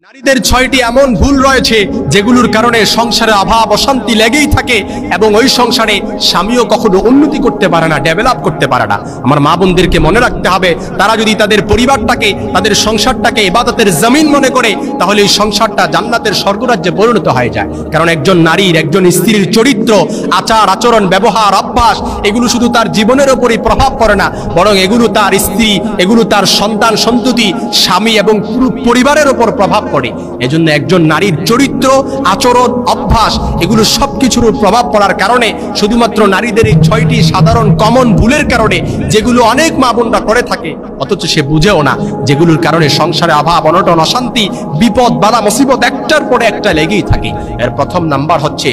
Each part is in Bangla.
নারীদের ৬টি এমন ভুল রয়েছে যেগুলোর কারণে সংসারে অভাব অশান্তি লেগেই থাকে এবং ওই সংসারে স্বামীও কখনো উন্নতি করতে পারে না, ডেভেলপ করতে পারে না। আমার মা বোনদেরকে মনে রাখতে হবে, তারা যদি তাদের পরিবারটাকে, তাদের সংসারটাকে ইবাদতের জমিন মনে করে, তাহলে এই সংসারটা জান্নাতের স্বর্গরাজ্যে পরিণত হয়ে যায়। কারণ একজন নারীর, একজন স্ত্রীর চরিত্র, আচার আচরণ, ব্যবহার, অভ্যাস, এগুলো শুধু তার জীবনের উপরই প্রভাব পড়ে না, বরং এগুলো তার স্ত্রী, এগুলো তার সন্তান সন্ততি, স্বামী এবং পুরো পরিবারের উপর প্রভাব পড়ে। এজন্য একজন নারীর চরিত্র, আচরণ, অভ্যাস, এগুলো সবকিছুর প্রভাব পড়ার কারণে শুধুমাত্র নারীদের এই ৬টি সাধারণ কমন ভুলের কারণে, যেগুলো অনেক মা বোনরা করে থাকে অথচ সে বুঝেও না, যেগুলোর কারণে সংসারে অভাব অনটন অশান্তি বিপদ বালা মুসিবত একটার পরে একটা লেগেই থাকে। এর প্রথম নাম্বার হচ্ছে,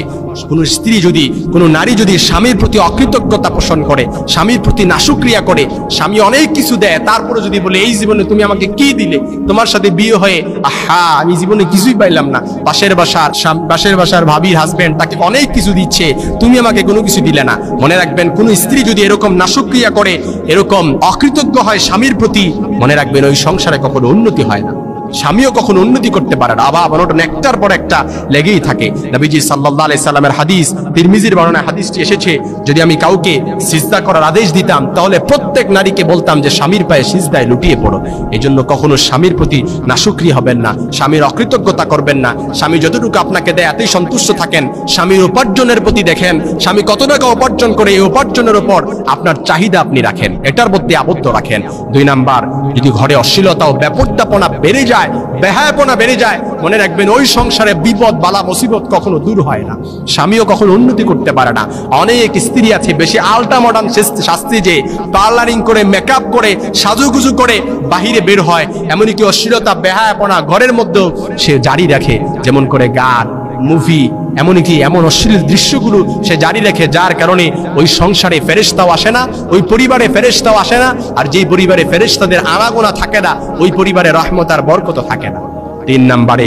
কোনো স্ত্রী যদি, কোনো নারী যদি স্বামীর প্রতি অকৃতজ্ঞতা পোষণ করে, স্বামীর প্রতি নাশুক্রিয়া করে, স্বামী অনেক কিছু দেয়, তারপরে যদি বলে এই জীবনে তুমি আমাকে কি দিলে, তোমার সাথে বিয়ে হয়ে আহা আমি জীবনে কিছুই পাইলাম না, পাশের বাসার ভাবির হাজবেন্ড তাকে অনেক কিছু দিচ্ছে, তুমি আমাকে কোনো কিছু দিলে না। মনে রাখবেন, কোন স্ত্রী যদি এরকম নাশুক্রিয়া করে, এরকম অকৃতজ্ঞ হয় স্বামীর প্রতি, মনে রাখবেন ওই সংসারে কখনো উন্নতি হয় না, স্বামীও কখনো উন্নতি করতে পারে না, অভাব অনটন একটার পর একটা লেগেই থাকে। নবীজি সাল্লাল্লাহু আলাইহি সাল্লামের হাদিস, তিরমিজির বর্ণনায় হাদিসটি এসেছে, যদি আমি কাউকে সিজদা করার আদেশ দিতাম তাহলে প্রত্যেক নারীকে বলতাম যে স্বামীর পায়ে সিজদায় লুটিয়ে পড়ো। এজন্য কখনো স্বামীর প্রতি নাশুকরি হবেন না, স্বামীর অকৃতজ্ঞতা করবেন না। স্বামী যতটুকু আপনাকে দেয় এতই সন্তুষ্ট থাকেন। স্বামীর উপার্জনের প্রতি দেখেন, স্বামী কত টাকা উপার্জন করে, এই উপার্জনের উপর আপনার চাহিদা আপনি রাখেন, এটার মধ্যে আবদ্ধ রাখেন। ২ নাম্বার, যদি ঘরে অশ্লীলতা ও বেপরদাপনা বেড়ে যায়, বেহায়াপনা বেড়ে যায়, মনে রাখবেন ওই সংসারে বিপদ বালা মুসিবত কখনো দূর হয় না, স্বামীও কখনো উন্নতি করতে পারে না। অনেক স্ত্রী আছে বেশি আল্টা মডার্ন শাস্তি যে পার্লারিং করে, মেকআপ করে, সাজুগুজু করে বাহিরে বের হয়, এমনকি অশ্লীলতা বেহায়াপনা ঘরের মধ্যেও সে জারি রাখে, যেমন করে গান, মুভি, এমনকি এমন অশ্লীল দৃশ্যগুলো সে জারি রেখে, যার কারণে ওই সংসারে ফেরেশতাও আসে না, ওই পরিবারে ফেরেশতাও আসে না, আর যেই পরিবারে ফেরেশতাদের আনাগোনা থাকে না, ওই পরিবারে রহমত আর বরকত থাকে না। ৩ নাম্বারে,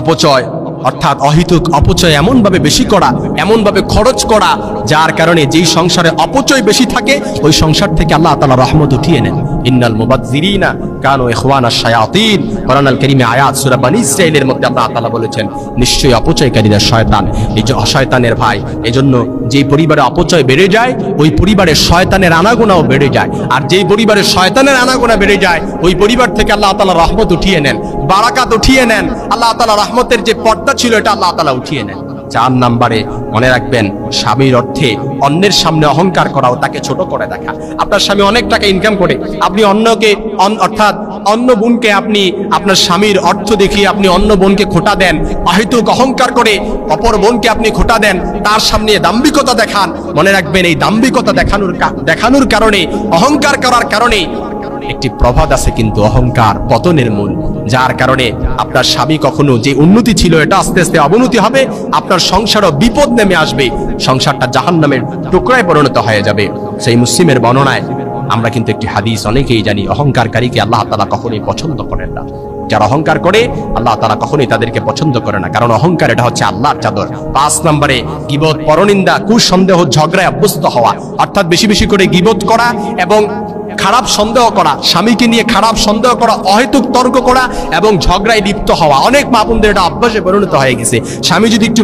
অপচয়, অর্থাৎ অহেতুক অপচয় এমন ভাবে বেশি করা, এমন ভাবে খরচ করা, যার কারণে যেই সংসারে অপচয় বেশি থাকে ওই সংসার থেকে আল্লাহ তাআলা রহমত উঠিয়ে নেন। ইন্নাল মুবাযযিরিনা কানু ইখওয়ানাশ শায়াতিন, কোরআনুল কারীমে আয়াত সূরা বনী ইসরাঈলের মধ্যে আল্লাহ তাআলা বলেছেন, নিশ্চয়ই অপচয়কারীরা শয়তান, এই যে শয়তানের ভাই। এজন্য যেই পরিবারে অপচয় বেড়ে যায় ওই পরিবারে শয়তানের আনাগোনাও বেড়ে যায়, আর যেই পরিবারে শয়তানের আনাগোনা বেড়ে যায় ওই পরিবার থেকে আল্লাহ তাআলা রহমত উঠিয়ে নেন, বারাকাত উঠিয়ে নেন, আল্লাহ তাআলা রহমতের যে পর্দা ছিল এটা আল্লাহ তাআলা উঠিয়ে নেন। ৪ নাম্বারে, মনে রাখবেন স্বামীর অর্থে অন্যের সামনে অহংকার করাও, তাকে ছোট করে দেখা। আপনার স্বামী অনেক টাকা ইনকাম করে, আপনি অন্যকে, অর্থাৎ অন্য বোনকে, আপনি আপনার স্বামীর অর্থ দেখিয়ে আপনি অন্য বোনকে খোটা দেন, অহেতুক অহংকার করে অপর বোনকে আপনি খোটা দেন, তার সামনে দাম্ভিকতা দেখান। মনে রাখবেন এই দাম্ভিকতা দেখানোর কারণে, অহংকার করার কারণে একটি প্রবাদ আছে, কিন্তু অহংকার পতনের মূল, যার কারণে আপনার স্বামী কখনো যে উন্নতি ছিল এটা আস্তে আস্তে অবনতি হবে, আপনার সংসারও বিপদ নেমে আসবে, সংসারটা জাহান্নামের টুকরায় পরিণত হয়ে যাবে। সেই মুসলিমের বর্ণনায় আমরা কিন্তু একটি হাদিস অনেকেই জানি, অহংকারকারীকে আল্লাহ তাআলা কখনোই পছন্দ করেন না। যারা অহংকার করে আল্লাহ তাআলা কখনোই তাদেরকে পছন্দ করে না, কারণ অহংকার এটা হচ্ছে আল্লাহর চাদর। ৫ নম্বরে, গীবত, পরনিন্দা, কুসন্দেহ, ঝগড়ায় অভ্যস্ত হওয়া, অর্থাৎ বেশি বেশি করে গীবত করা এবং খারাপ সন্দেহ করা, স্বামীকে নিয়ে খারাপ সন্দেহ করা, অহেতুক তর্ক করা এবং ঝগড়ায় লিপ্ত হওয়া। অনেক মা বোনদের এটা অভ্যাসে পরিণত হয়ে গেছে। স্বামী যদি একটু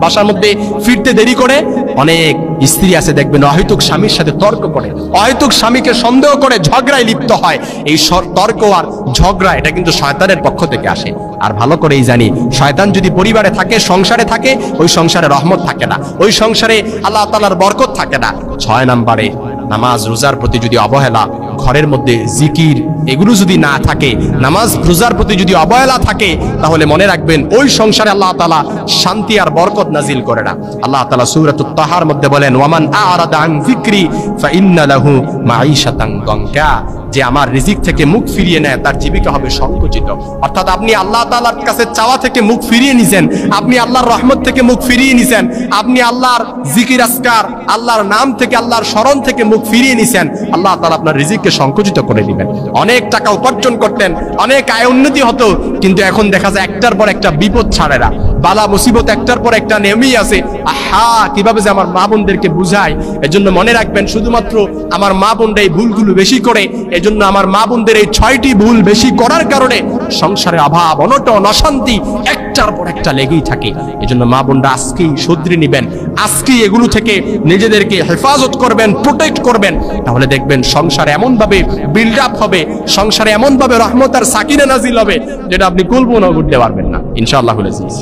বাসার মধ্যে ফিরতে দেরি করে, অনেক স্ত্রী আছে দেখবেন অহেতুক স্বামীর সাথে তর্ক করে, অহেতুক স্বামীকে সন্দেহ করে ঝগড়ায় লিপ্ত হয়। এই তর্ক আর ঝগড়া এটা কিন্তু শয়তানের পক্ষ থেকে আসে। আর ভালো করেই জানি, শয়তান যদি পরিবারে থাকে, সংসারে থাকে, ওই সংসারে রহমত থাকে না, ওই সংসারে আল্লাহ তাআলার বরকত থাকে না। ৬ নম্বরে, নামাজ রোজার প্রতি যদি অবহেলা, ঘরের মধ্যে জিকির এগুলো যদি না থাকে, নামাজ রোজার প্রতি যদি অবহেলা থাকে, তাহলে মনে রাখবেন ওই সংসারে আল্লাহ তাআলা শান্তি আর বরকত নাজিল করে না। আল্লাহ তাআলা সূরাতুত তাহার মধ্যে বলেন, ওয়ামান আ'রাদা আন যিকরি ফাইন্না লাহু মাঈশাতান দানকা, যে আমার রিজিক থেকে মুখ ফিরিয়ে নেয় তার জীবিকা হবে সংকুচিত। অর্থাৎ আপনি আল্লাহ তাআলার কাছে চাওয়া থেকে মুখ ফিরিয়ে নিছেন, আপনি আল্লাহর রহমত থেকে মুখ ফিরিয়ে নিছেন, আপনি আল্লাহর জিকির আজকার, আল্লাহর নাম থেকে, আল্লাহর স্মরণ থেকে মুখ ফিরিয়ে নিছেন, আল্লাহ তাআলা আপনার রিজিককে সংকুচিত করে দিবেন। অনেক টাকা উপার্জন করতেন, অনেক আয় উন্নতি হতো, কিন্তু এখন দেখা যায় একটার পর একটা বিপদ ছাড়ে না। বালা মুসিবত একটার পর একটা নেমেই আছে। আহা, কিভাবে যে আমার মা বোনদেরকে বুঝায়। এজন্য মনে রাখবেন, শুধুমাত্র আমার মা বোনরা এই ভুলগুলো বেশি করে, এজন্য আমার মা বোনদের এই 6টি ভুল বেশি করার কারণে সংসারে অভাব, অনটন, অশান্তি একটার পর একটা লেগেই থাকে। এজন্য মা বোনরা আজকেই শুধরে নিবেন, আজকেই এগুলো থেকে নিজেদেরকে হেফাজত করবেন, প্রোটেক্ট করবেন। তাহলে দেখবেন সংসার এমন ভাবে বিল্ড আপ হবে, সংসারে এমন ভাবে রহমত আর সাকিনা নাজিল হবে, যেটা আপনি কল্পনাও করতে পারবেন না ইনশাআল্লাহুল আজিজ।